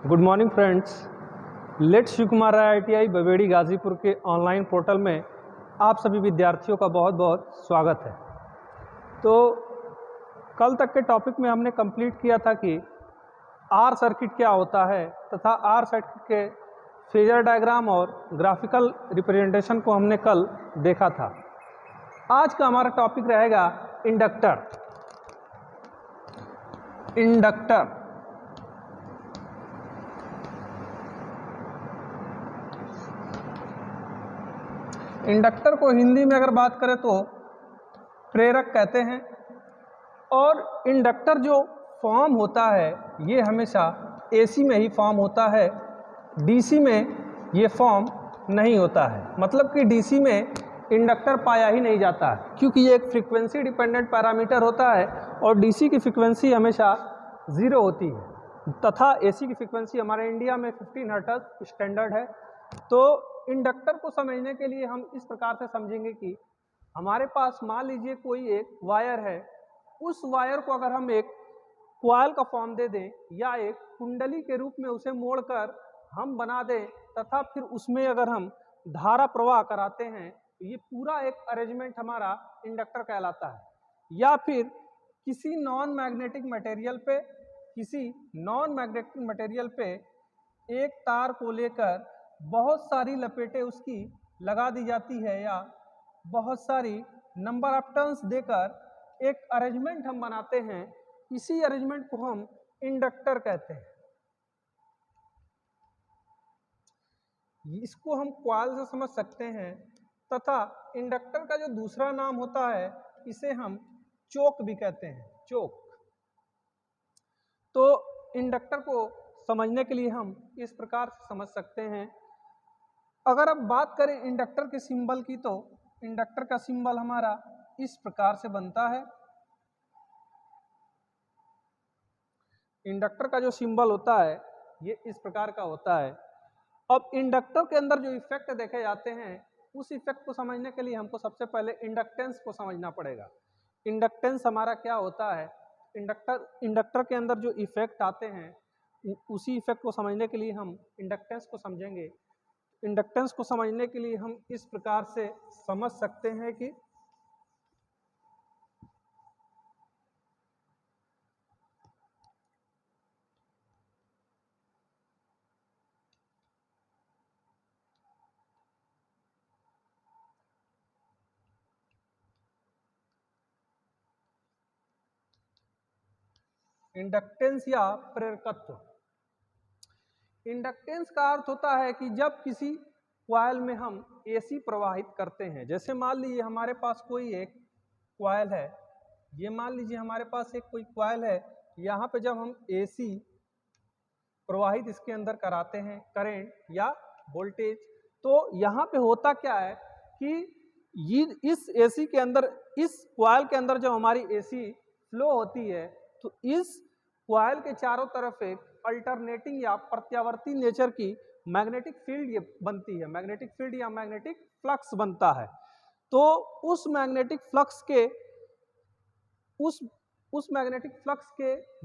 Good morning friends. Let's Shiv Kumar IITI Bawedi Ghazipur के online portal में आप सभी विद्यार्थियों का बहुत बहुत स्वागत है। तो कल तक के टॉपिक में हमने कंप्लीट किया था कि आर सर्किट क्या होता है तथा आर सर्किट के फेजर डायग्राम और ग्राफिकल रिप्रेजेंटेशन को हमने कल देखा था। आज का हमारा टॉपिक रहेगा इंडक्टर। इंडक्टर को हिंदी में अगर बात करें तो प्रेरक कहते हैं। और इंडक्टर जो फॉर्म होता है ये हमेशा AC में ही फॉर्म होता है, DC में ये फॉर्म नहीं होता है। मतलब कि DC में इंडक्टर पाया ही नहीं जाता है, क्योंकि ये एक फ्रीक्वेंसी डिपेंडेंट पैरामीटर होता है और DC की फ्रीक्वेंसी हमेशा 0 होती है तथा AC की फ्रीक्वेंसी हमारे इंडिया में 15 हर्ट्ज स्टैंडर्ड है। तो इंडक्टर को समझने के लिए हम इस प्रकार से समझेंगे कि हमारे पास मान लीजिए कोई एक वायर है, उस वायर को अगर हम एक कॉइल का फॉर्म दे दें या एक कुंडली के रूप में उसे मोड़कर हम बना दें तथा फिर उसमें अगर हम धारा प्रवाह कराते हैं तो ये पूरा एक अरेंजमेंट हमारा इंडक्टर कहलाता है। या फिर किसी नॉन मैग्नेटिक मटेरियल पे एक तार को लेकर बहुत सारी लपेटें उसकी लगा दी जाती है या बहुत सारी नंबर ऑफ टर्न्स देकर एक अरेंजमेंट हम बनाते हैं। इसी अरेंजमेंट को हम इंडक्टर कहते हैं। इसको हम कॉइल से समझ सकते हैं तथा इंडक्टर का जो दूसरा नाम होता है इसे हम चोक भी कहते हैं, चोक। तो इंडक्टर को समझने के लिए हम इस प्रकार से समझ सकते हैं। अगर अब बात करें इंडक्टर के सिंबल की तो इंडक्टर का सिंबल हमारा इस प्रकार से बनता है। इंडक्टर का जो सिंबल होता है ये इस प्रकार का होता है। अब इंडक्टर के अंदर जो इफेक्ट देखे जाते हैं उस इफेक्ट को समझने के लिए हमको सबसे पहले इंडक्टेंस को समझना पड़ेगा। इंडक्टेंस हमारा क्या होता है, इंडक्टर के अंदर जो इफेक्ट आते हैं उसी इफेक्ट को समझने के लिए हम इंडक्टेंस को समझेंगे। इंडक्टेंस को समझने के लिए हम इस प्रकार से समझ सकते हैं कि इंडक्टेंस या प्रेरकत्व। इंडक्टेंस का अर्थ होता है कि जब किसी कॉइल में हम AC प्रवाहित करते हैं, जैसे मान लीजिए हमारे पास कोई एक कॉइल है, ये मान लीजिए हमारे पास एक कोई कॉइल है, यहाँ पे जब हम AC प्रवाहित इसके अंदर कराते हैं, करंट या वोल्टेज, तो यहाँ पे होता क्या है कि ये इस AC के अंदर, इस कॉइल के अंदर जब हमारी AC फ्लो होती है तो इस कॉइल के चारों तरफ एक अल्टरनेटिंग या प्रत्यावर्ती नेचर की मैग्नेटिक फील्ड ये बनती है, मैग्नेटिक फील्ड या मैग्नेटिक फ्लक्स बनता है। तो उस मैग्नेटिक फ्लक्स के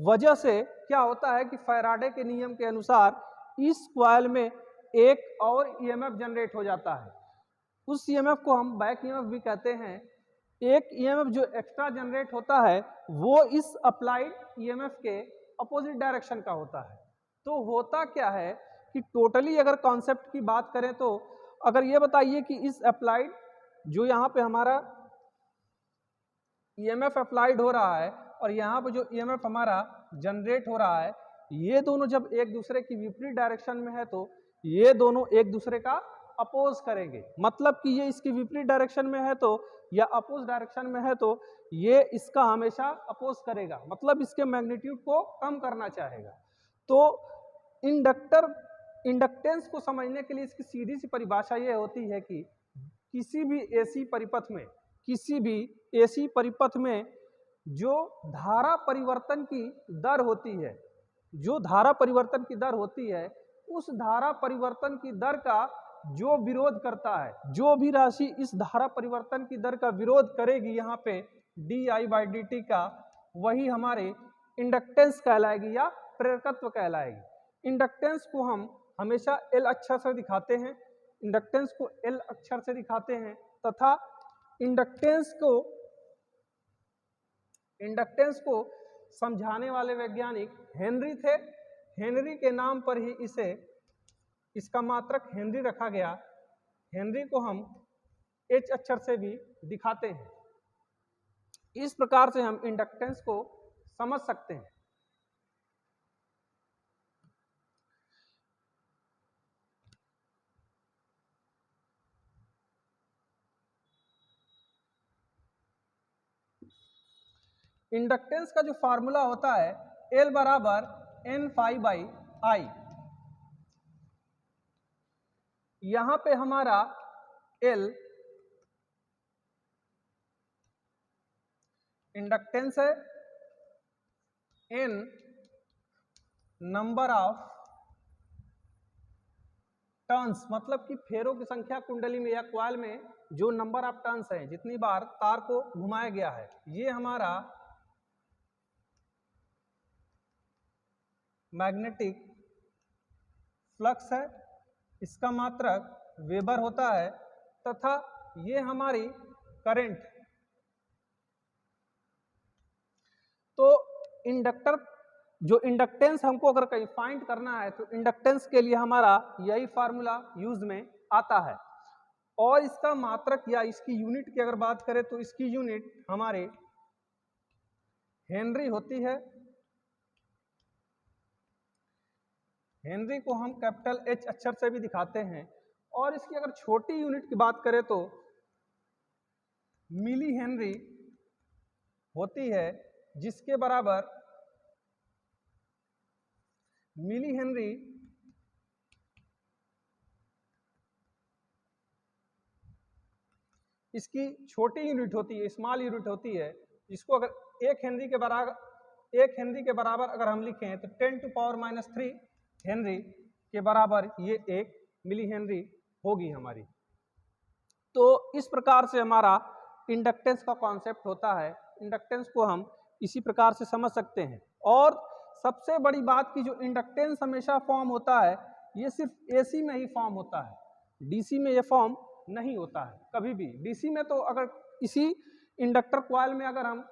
वजह से क्या होता है कि फैराडे के नियम के अनुसार इस कॉइल में एक और EMF जनरेट हो जाता है। उस EMF को हम बैक EMF भी कहते हैं। एक EMF जो एक्स्ट्रा जनरेट होता है वो इस अप्लाइड EMF के अपोजिट डायरेक्शन का होता है। तो होता क्या है कि टोटली अगर कॉन्सेप्ट की बात करें तो अगर ये बताइए कि इस अप्लाइड जो यहाँ पे हमारा EMF अप्लाइड हो रहा है और यहाँ पे जो EMF हमारा जनरेट हो रहा है, ये दोनों जब एक दूसरे की विपरीत डायरेक्शन में है तो ये दोनों एक दूसरे का अपोज करेंगे। मतलब कि ये इसकी विपरीत डायरेक्शन में है तो या अपोज डायरेक्शन में है तो ये इसका हमेशा अपोज करेगा, मतलब इसके मैग्नीट्यूड को कम करना चाहेगा। तो इंडक्टेंस को समझने के लिए इसकी सीधी सी परिभाषा ये होती है कि किसी भी AC परिपथ में जो धारा परिवर्तन की दर होती है, उस धारा परिवर्तन की दर का जो विरोध करता है, जो भी राशि इस धारा परिवर्तन की दर का विरोध करेगी यहाँ पे dI/dt का, वही हमारे इंडक्टेंस कहलाएगी या प्रेरकत्व कहलाएगी। इंडक्टेंस को हम हमेशा एल अक्षर से दिखाते हैं, इंडक्टेंस को एल अक्षर से दिखाते हैं तथा इंडक्टेंस को समझाने वाले वैज्ञानिक हेनरी थे। हेनरी के नाम पर ही इसका मात्रक हेनरी रखा गया। हेनरी को हम एच अक्षर से भी दिखाते हैं। इस प्रकार से हम इंडक्टेंस को समझ सकते हैं। इंडक्टेंस का जो फार्मूला होता है L बराबर N फाई बाई आई। यहां पे हमारा L इंडक्टेंस है, N नंबर ऑफ टर्न्स मतलब कि फेरों की संख्या कुंडली में या क्वाइल में जो नंबर ऑफ टर्न्स है, जितनी बार तार को घुमाया गया है, ये हमारा मैग्नेटिक फ्लक्स है। इसका मात्रक वेबर होता है तथा ये हमारी करंट। तो इंडक्टर जो इंडक्टेंस हमको अगर कहीं फाइंड करना है तो इंडक्टेंस के लिए हमारा यही फार्मूला यूज में आता है। और इसका मात्रक या इसकी यूनिट की अगर बात करें तो इसकी यूनिट हमारे हेनरी होती है। हेनरी को हम कैपिटल एच अक्षर से भी दिखाते हैं। और इसकी अगर छोटी यूनिट की बात करें तो मिली हेनरी होती है, जिसके बराबर मिली हेनरी इसकी छोटी यूनिट होती है, स्मॉल यूनिट होती है, जिसको अगर एक हेनरी के बराबर अगर हम लिखें तो 10 टू पावर माइनस 3 हेनरी के बराबर ये एक मिली हेनरी होगी हमारी। तो इस प्रकार से हमारा इंडक्टेंस का कॉन्सेप्ट होता है। इंडक्टेंस को हम इसी प्रकार से समझ सकते हैं। और सबसे बड़ी बात की जो इंडक्टेंस हमेशा फॉर्म होता है, ये सिर्फ एसी में ही फॉर्म होता है, डीसी में ये फॉर्म नहीं होता है कभी भी। डीसी में तो अगर इसी इंडक्टर कॉइल में अगर हम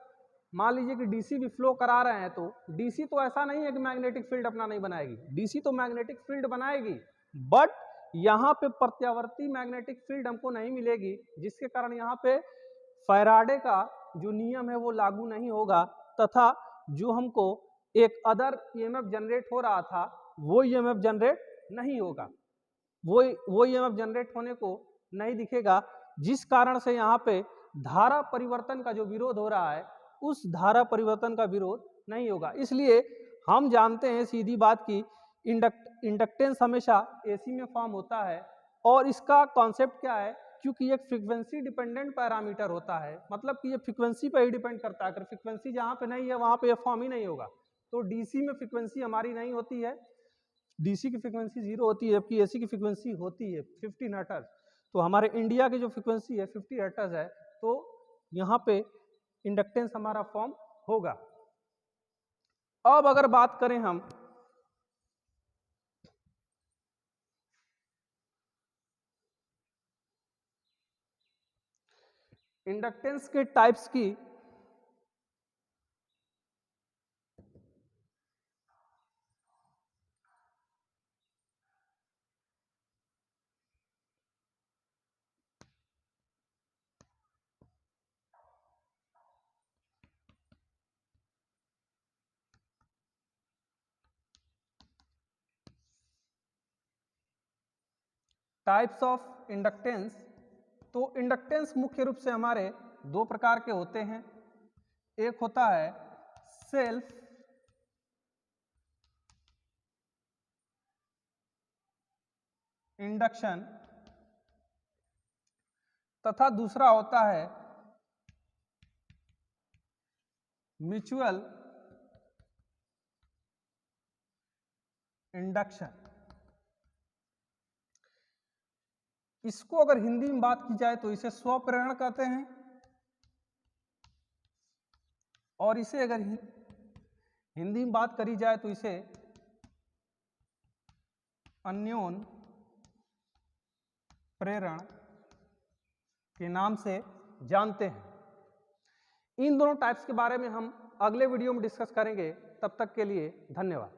मान लीजिए कि डीसी भी फ्लो करा रहे हैं, तो डीसी तो ऐसा नहीं है कि मैग्नेटिक फील्ड अपना नहीं बनाएगी, डीसी तो मैग्नेटिक फील्ड बनाएगी, बट यहाँ पे प्रत्यावर्ती मैग्नेटिक फील्ड हमको नहीं मिलेगी, जिसके कारण यहाँ पे फैराडे का जो नियम है वो लागू नहीं होगा तथा जो हमको एक अदर ईएमएफ जनरेट हो रहा था वो ईएमएफ जनरेट नहीं होगा, वो ईएमएफ जनरेट होने को नहीं दिखेगा, जिस कारण से यहाँ पे धारा परिवर्तन का जो विरोध हो रहा है उस धारा परिवर्तन का विरोध नहीं होगा। इसलिए हम जानते हैं सीधी बात की इंडक्टेंस हमेशा एसी में फॉर्म होता है। और इसका कॉन्सेप्ट क्या है, क्योंकि एक फ्रीक्वेंसी डिपेंडेंट पैरामीटर होता है, मतलब कि ये फ्रीक्वेंसी पर ही डिपेंड करता है। अगर फ्रीक्वेंसी जहाँ पे नहीं है वहाँ पे ये फॉर्म ही नहीं होगा। तो डीसी में फ्रीक्वेंसी हमारी नहीं होती है, डीसी की फ्रीक्वेंसी 0 होती है, जबकि एसी की फ्रीक्वेंसी होती है 15 हर्ट्ज। तो हमारे इंडिया की जो फ्रीक्वेंसी है 50 हर्ट्ज है, तो यहाँ पे इंडक्टेंस हमारा फॉर्म होगा। अब अगर बात करें हम इंडक्टेंस के टाइप्स की, टाइप्स ऑफ इंडक्टेंस, तो इंडक्टेंस मुख्य रूप से हमारे दो प्रकार के होते हैं। एक होता है सेल्फ इंडक्शन तथा दूसरा होता है म्यूचुअल इंडक्शन। इसको अगर हिंदी में बात की जाए तो इसे स्वप्रेरण कहते हैं, और इसे अगर हिंदी में बात करी जाए तो इसे अन्योन प्रेरण के नाम से जानते हैं। इन दोनों टाइप्स के बारे में हम अगले वीडियो में डिस्कस करेंगे। तब तक के लिए धन्यवाद।